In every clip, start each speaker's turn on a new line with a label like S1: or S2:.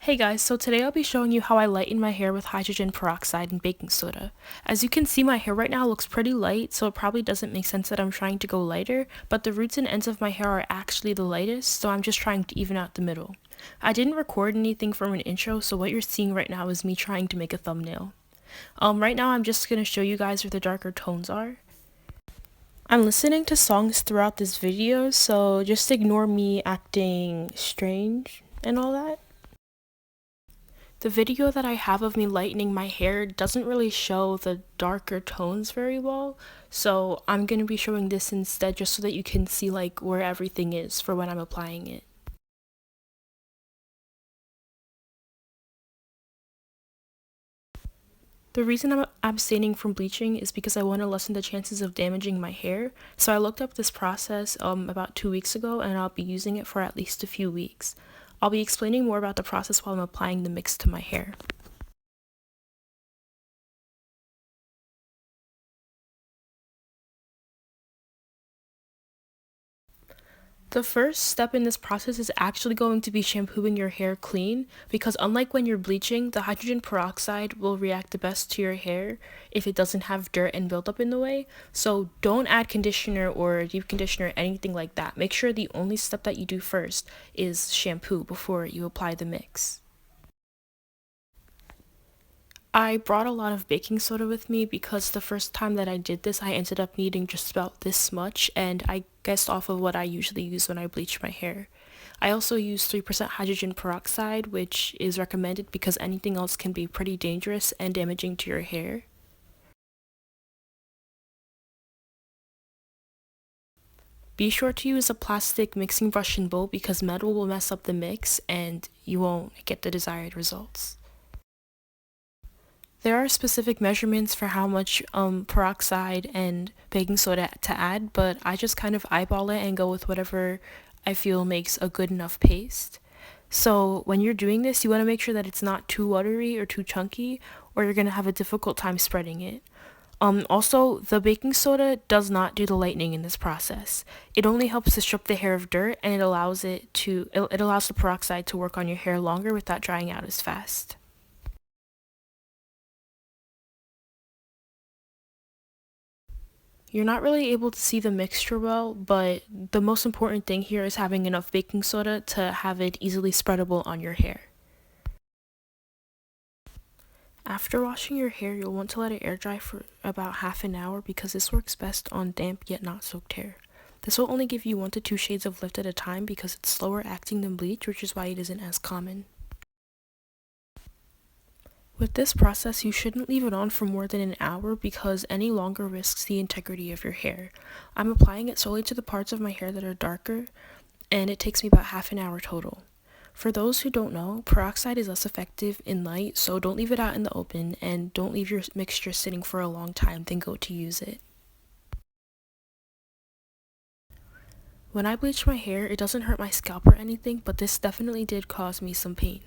S1: Hey guys, so today I'll be showing you how I lighten my hair with hydrogen peroxide and baking soda. As you can see, my hair right now looks pretty light, so it probably doesn't make sense that I'm trying to go lighter, but the roots and ends of my hair are actually the lightest, so I'm just trying to even out the middle. I didn't record anything from an intro, so what you're seeing right now is me trying to make a thumbnail. Right now I'm just going to show you guys where the darker tones are. I'm listening to songs throughout this video, so just ignore me acting strange and all that. The video that I have of me lightening my hair doesn't really show the darker tones very well, so I'm going to be showing this instead just so that you can see like where everything is for when I'm applying it. The reason I'm abstaining from bleaching is because I want to lessen the chances of damaging my hair, so I looked up this process about 2 weeks ago and I'll be using it for at least a few weeks. I'll be explaining more about the process while I'm applying the mix to my hair. The first step in this process is actually going to be shampooing your hair clean, because unlike when you're bleaching, the hydrogen peroxide will react the best to your hair if it doesn't have dirt and buildup in the way. So don't add conditioner or deep conditioner, anything like that. Make sure the only step that you do first is shampoo before you apply the mix. I brought a lot of baking soda with me because the first time that I did this, I ended up needing just about this much, and I guessed off of what I usually use when I bleach my hair. I also use 3% hydrogen peroxide, which is recommended because anything else can be pretty dangerous and damaging to your hair. Be sure to use a plastic mixing brush and bowl because metal will mess up the mix and you won't get the desired results. There are specific measurements for how much peroxide and baking soda to add, but I just kind of eyeball it and go with whatever I feel makes a good enough paste. So when you're doing this, you want to make sure that it's not too watery or too chunky, or you're going to have a difficult time spreading it. Also, the baking soda does not do the lightening in this process. It only helps to strip the hair of dirt, and it allows the peroxide to work on your hair longer without drying out as fast. You're not really able to see the mixture well, but the most important thing here is having enough baking soda to have it easily spreadable on your hair. After washing your hair, you'll want to let it air dry for about half an hour because this works best on damp yet not soaked hair. This will only give you 1 to 2 shades of lift at a time because it's slower acting than bleach, which is why it isn't as common. With this process, you shouldn't leave it on for more than an hour because any longer risks the integrity of your hair. I'm applying it solely to the parts of my hair that are darker, and it takes me about half an hour total. For those who don't know, peroxide is less effective in light, so don't leave it out in the open and don't leave your mixture sitting for a long time, then go to use it. When I bleach my hair, it doesn't hurt my scalp or anything, but this definitely did cause me some pain.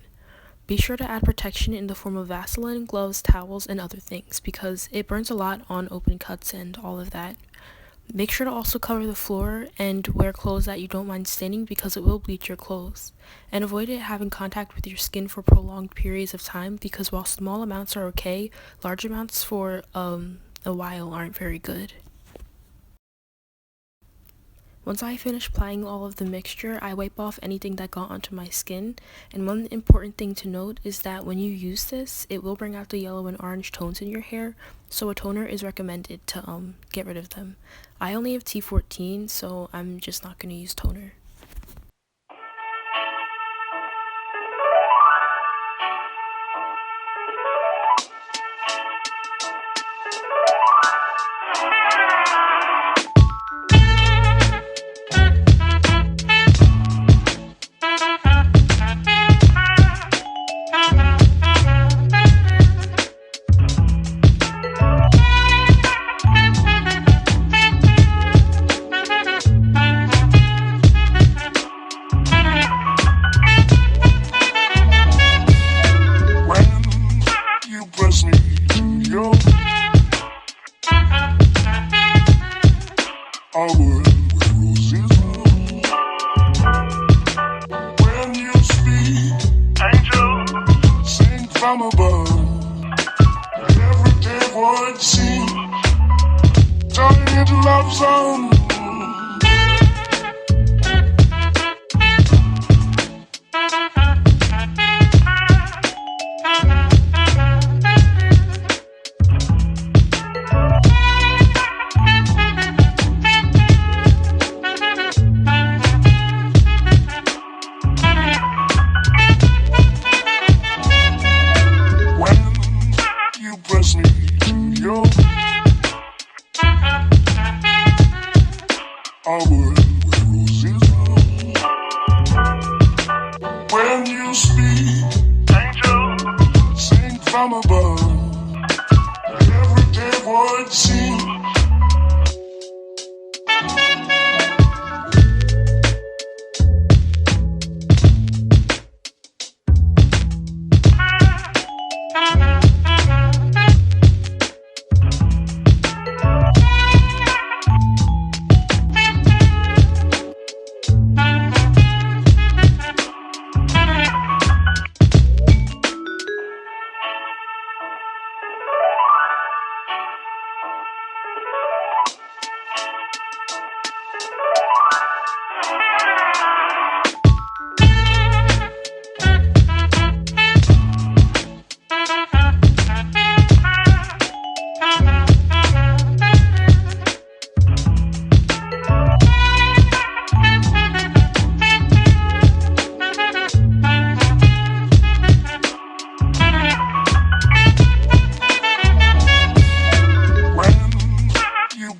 S1: Be sure to add protection in the form of Vaseline, gloves, towels, and other things because it burns a lot on open cuts and all of that. Make sure to also cover the floor and wear clothes that you don't mind staining because it will bleach your clothes. And avoid it having contact with your skin for prolonged periods of time because while small amounts are okay, large amounts for a while aren't very good. Once I finish applying all of the mixture, I wipe off anything that got onto my skin, and one important thing to note is that when you use this, it will bring out the yellow and orange tones in your hair, so a toner is recommended to get rid of them. I only have T14, so I'm just not going to use toner.
S2: from above. Every day would seem turning into love song. Press me to your armor where roses grow. When you speak, angel, sing from above. Everyday would seem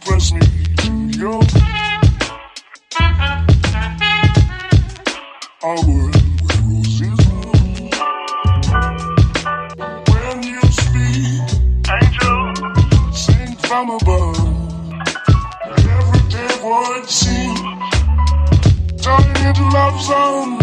S2: press me to your armor where roses grow. When you speak, angel, sing from above. Everyday would seem turning into love song.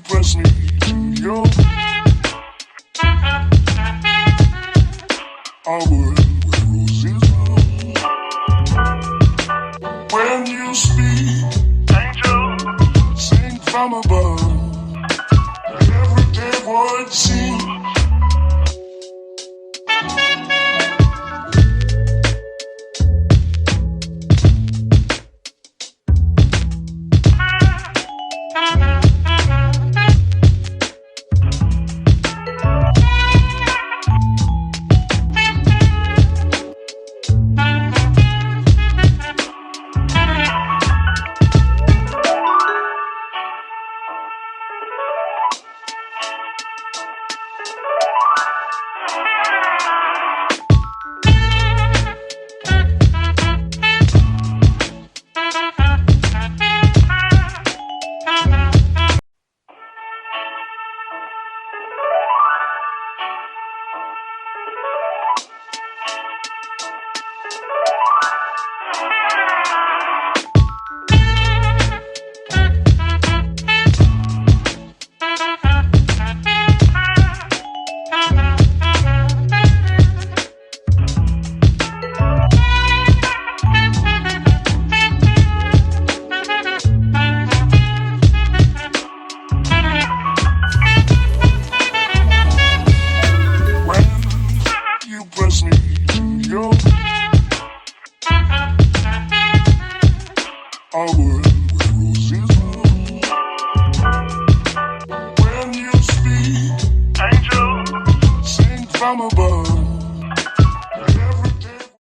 S2: Press me to your armor where roses grow. When you speak, angel, sing from above. Everyday would seem press me to your armor where roses grow. When you speak, angel, sing from above.